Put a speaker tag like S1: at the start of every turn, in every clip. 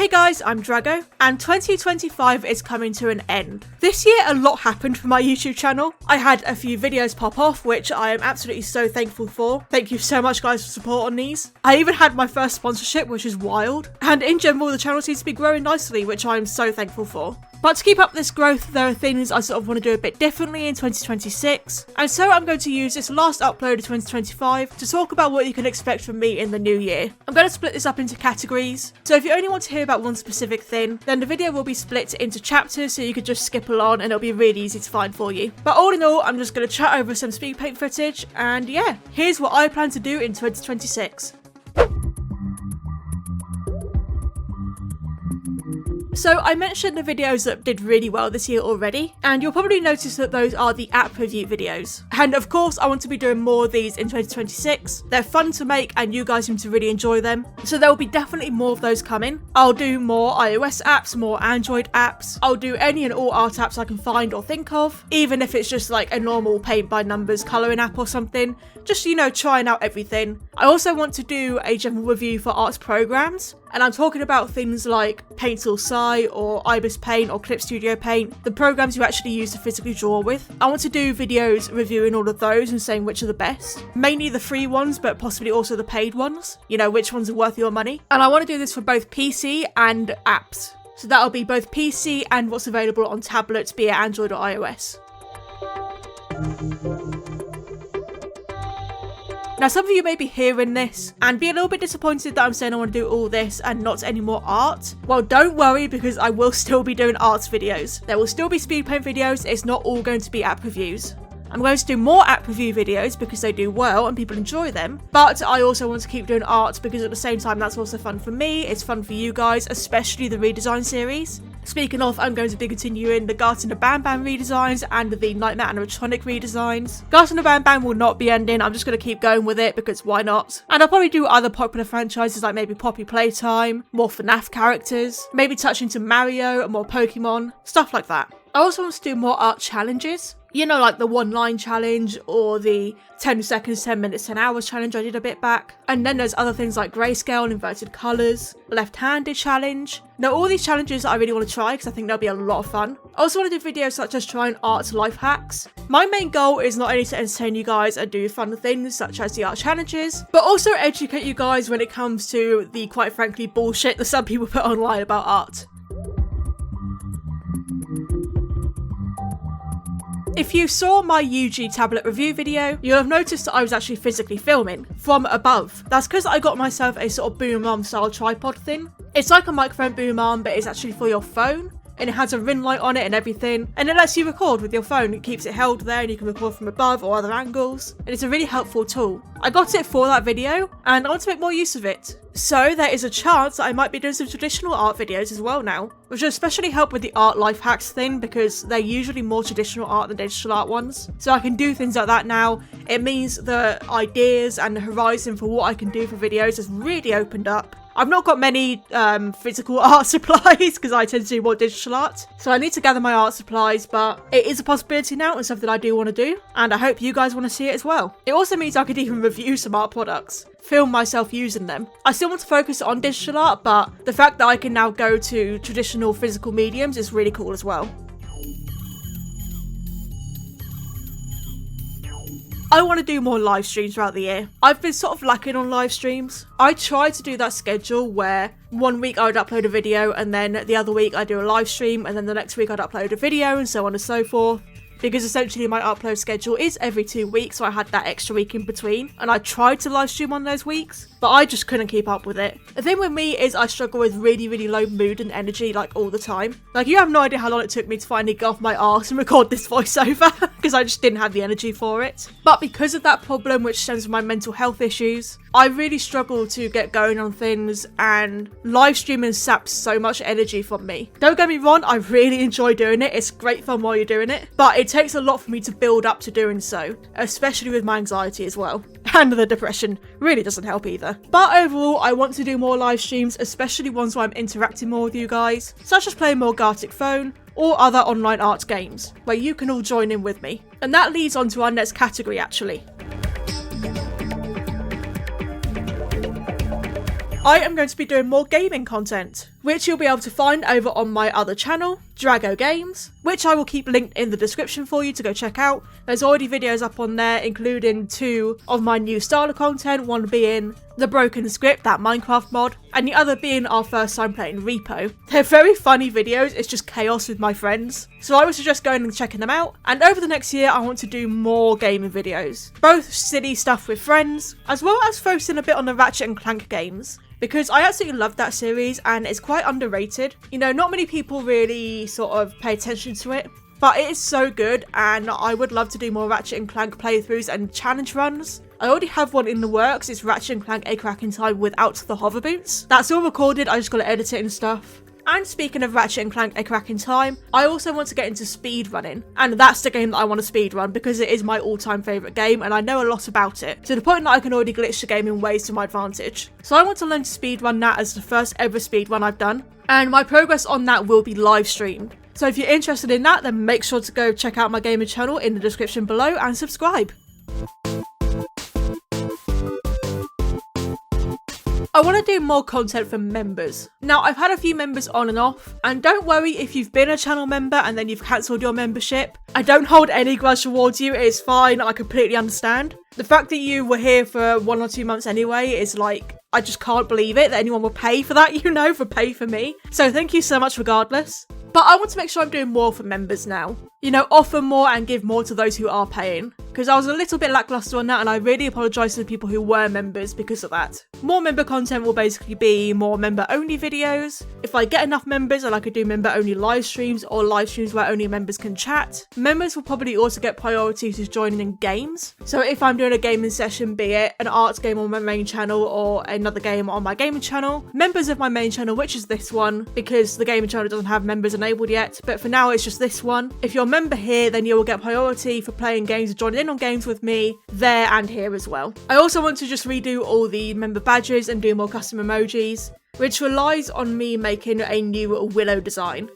S1: Hey guys, I'm Drago, and 2025 is coming to an end. This year a lot happened for my YouTube channel. I had a few videos pop off, which I am absolutely so thankful for. Thank you so much guys for support on these. I even had my first sponsorship, which is wild. And in general, the channel seems to be growing nicely, which I am so thankful for. But to keep up this growth, there are things I sort of want to do a bit differently in 2026. And so I'm going to use this last upload of 2025 to talk about what you can expect from me in the new year. I'm going to split this up into categories. So if you only want to hear about one specific thing, then the video will be split into chapters so you could just skip along and it'll be really easy to find for you. But all in all, I'm just going to chat over some speedpaint footage and yeah, here's what I plan to do in 2026. So I mentioned the videos that did really well this year already, and you'll probably notice that those are the app review videos. And of course, I want to be doing more of these in 2026. They're fun to make and you guys seem to really enjoy them. So there will be definitely more of those coming. I'll do more iOS apps, more Android apps. I'll do any and all art apps I can find or think of, even if it's just like a normal paint by numbers colouring app or something. Just, you know, trying out everything. I also want to do a general review for arts programs. And I'm talking about things like Paint Sai or Ibis Paint or Clip Studio Paint, the programs you actually use to physically draw with. I want to do videos reviewing all of those and saying which are the best. Mainly the free ones, but possibly also the paid ones. You know, which ones are worth your money. And I want to do this for both PC and apps. So that'll be both PC and what's available on tablets, be it Android or iOS. Now some of you may be hearing this and be a little bit disappointed that I'm saying I want to do all this and not any more art. Well, don't worry, because I will still be doing arts videos. There will still be speedpaint videos, it's not all going to be app reviews. I'm going to do more app review videos because they do well and people enjoy them, but I also want to keep doing art because at the same time that's also fun for me, it's fun for you guys, especially the redesign series. Speaking of, I'm going to be continuing the Garten of Bam Bam redesigns and the Nightmare Animatronic redesigns. Garten of Bam Bam will not be ending, I'm just going to keep going with it because why not? And I'll probably do other popular franchises like maybe Poppy Playtime, more FNAF characters, maybe touch into Mario and more Pokemon, stuff like that. I also want to do more art challenges. You know, like the 1 line challenge or the 10 seconds, 10 minutes, 10 hours challenge I did a bit back. And then there's other things like grayscale and inverted colours, left-handed challenge. Now all these challenges I really want to try because I think they'll be a lot of fun. I also want to do videos such as trying art life hacks. My main goal is not only to entertain you guys and do fun things such as the art challenges, but also educate you guys when it comes to the quite frankly bullshit that some people put online about art. If you saw my UG tablet review video, you'll have noticed that I was actually physically filming from above. That's because I got myself a sort of boom arm style tripod thing. It's like a microphone boom arm, but it's actually for your phone. And it has a ring light on it and everything, and it lets you record with your phone. It keeps it held there and you can record from above or other angles, and it's a really helpful tool. I got it for that video and I want to make more use of it. So there is a chance that I might be doing some traditional art videos as well now, which will especially help with the art life hacks thing because they're usually more traditional art than digital art ones. So I can do things like that now. It means the ideas and the horizon for what I can do for videos has really opened up. I've not got many physical art supplies because I tend to do more digital art. So I need to gather my art supplies, but it is a possibility now and something I do want to do. And I hope you guys want to see it as well. It also means I could even review some art products, film myself using them. I still want to focus on digital art, but the fact that I can now go to traditional physical mediums is really cool as well. I want to do more live streams throughout the year. I've been sort of lacking on live streams. I tried to do that schedule where 1 week I would upload a video and then the other week I do a live stream and then the next week I'd upload a video and so on and so forth. Because essentially my upload schedule is every 2 weeks, so I had that extra week in between. And I tried to live stream on those weeks, but I just couldn't keep up with it. The thing with me is I struggle with really, really low mood and energy like all the time. Like you have no idea how long it took me to finally get off my arse and record this voiceover because I just didn't have the energy for it. But because of that problem, which stems from my mental health issues, I really struggle to get going on things, and live streaming saps so much energy from me. Don't get me wrong, I really enjoy doing it. It's great fun while you're doing it, but it takes a lot for me to build up to doing so, especially with my anxiety as well. And the depression really doesn't help either. But overall, I want to do more live streams, especially ones where I'm interacting more with you guys, such as playing more Gartic Phone or other online art games, where you can all join in with me. And that leads on to our next category actually. I am going to be doing more gaming content. which you'll be able to find over on my other channel, Drago Games, which I will keep linked in the description for you to go check out. There's already videos up on there, including 2 of my new style of content, one being the Broken Script, that Minecraft mod, and the other being our first time playing Repo. They're very funny videos, it's just chaos with my friends. So I would suggest going and checking them out, and over the next year I want to do more gaming videos. Both silly stuff with friends, as well as focusing a bit on the Ratchet and Clank games, because I absolutely love that series and it's quite underrated. You know, not many people really sort of pay attention to it, but it is so good and I would love to do more Ratchet and Clank playthroughs and challenge runs. I already have one in the works, it's Ratchet and Clank A Crack in Time without the hover boots. That's all recorded, I just gotta edit it and stuff. And speaking of Ratchet and Clank A Crack in Time, I also want to get into speedrunning, and that's the game that I want to speedrun because it is my all-time favourite game and I know a lot about it, to the point that I can already glitch the game in ways to my advantage. So I want to learn to speedrun that as the first ever speedrun I've done, and my progress on that will be live streamed. So if you're interested in that, then make sure to go check out my gaming channel in the description below and subscribe. I want to do more content for members. Now, I've had a few members on and off, and don't worry if you've been a channel member and then you've cancelled your membership. I don't hold any grudge towards you, it's fine, I completely understand. The fact that you were here for 1 or 2 months anyway is like, I just can't believe it that anyone will pay for that, you know, for pay for me. So thank you so much regardless. But I want to make sure I'm doing more for members now. You know, offer more and give more to those who are paying. Because I was a little bit lackluster on that and I really apologise to the people who were members because of that. More member content will basically be more member only videos. If I get enough members, then I could do member only live streams or live streams where only members can chat. Members will probably also get priority to joining in games. So if I'm doing a gaming session, be it an arts game on my main channel or another game on my gaming channel, members of my main channel, which is this one, because the gaming channel doesn't have members enabled yet, but for now it's just this one. If you're a member here, then you will get priority for playing games and joining in on games with me there and here as well. I also want to just redo all the member badges and do more custom emojis, which relies on me making a new Willow design.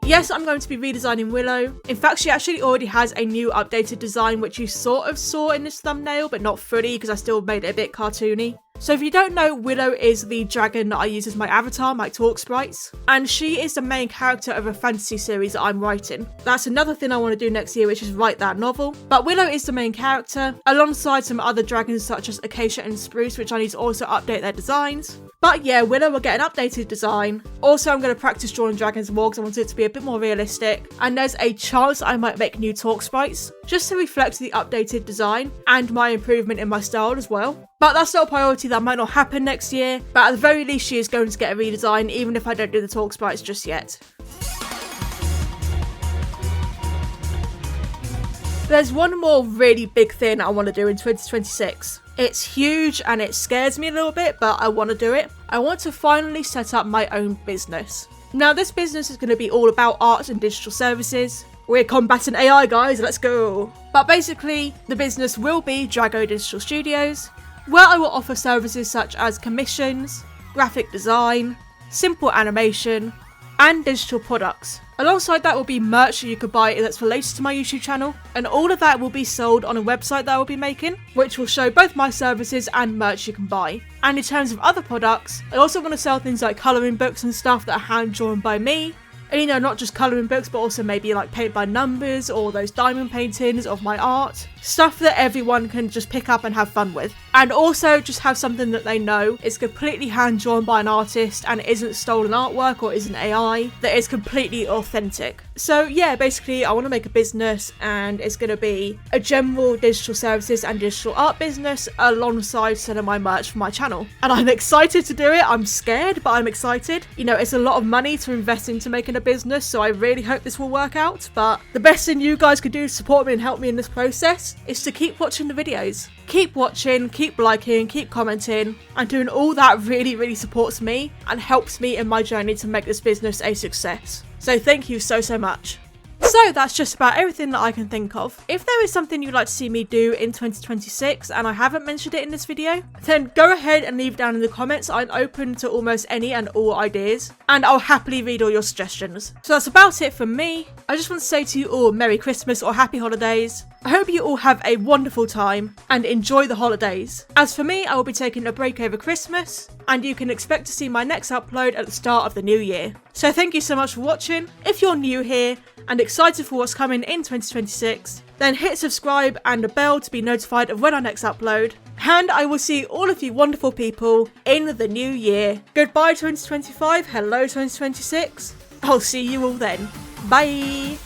S1: Yes, I'm going to be redesigning Willow. In fact, she actually already has a new updated design, which you sort of saw in this thumbnail, but not fully because I still made it a bit cartoony. So if you don't know, Willow is the dragon that I use as my avatar, my talk sprites, and she is the main character of a fantasy series that I'm writing. That's another thing I want to do next year, which is write that novel. But Willow is the main character, alongside some other dragons such as Acacia and Spruce, which I need to also update their designs. But yeah, Willow will get an updated design. Also, I'm going to practice drawing dragons more because I want it to be a bit more realistic. And there's a chance I might make new talk sprites, just to reflect the updated design and my improvement in my style as well. But that's not a priority, that might not happen next year. But at the very least, she is going to get a redesign, even if I don't do the talk sprites just yet. There's one more really big thing I want to do in 2026. It's huge and it scares me a little bit, but I want to do it. I want to finally set up my own business. Now, this business is going to be all about art and digital services. We're combating AI, guys, let's go. But basically, the business will be Drago Digital Studios, where I will offer services such as commissions, graphic design, simple animation, and digital products. Alongside that will be merch you could buy that's related to my YouTube channel, and all of that will be sold on a website that I will be making, which will show both my services and merch you can buy. And in terms of other products, I also want to sell things like colouring books and stuff that are hand drawn by me. And you know, not just colouring books, but also maybe like paint by numbers or those diamond paintings of my art. Stuff that everyone can just pick up and have fun with. And also just have something that they know is completely hand drawn by an artist and isn't stolen artwork or isn't AI, that is completely authentic. So yeah, basically I want to make a business and it's going to be a general digital services and digital art business alongside selling my merch for my channel. And I'm excited to do it. I'm scared, but I'm excited. You know, it's a lot of money to invest into making a business, so I really hope this will work out. But the best thing you guys could do to support me and help me in this process is to keep watching the videos. Keep watching, keep liking, keep commenting, and doing all that really supports me and helps me in my journey to make this business a success. So thank you so much. So that's just about everything that I can think of. If there is something you'd like to see me do in 2026 and I haven't mentioned it in this video, then go ahead and leave down in the comments. I'm open to almost any and all ideas, and I'll happily read all your suggestions. So that's about it from me. I just want to say to you all Merry Christmas or Happy Holidays. I hope you all have a wonderful time and enjoy the holidays. As for me, I will be taking a break over Christmas, and you can expect to see my next upload at the start of the new year. So thank you so much for watching. If you're new here and excited for what's coming in 2026, then hit subscribe and the bell to be notified of when I next upload. And I will see all of you wonderful people in the new year. Goodbye 2025, hello 2026. I'll see you all then. Bye!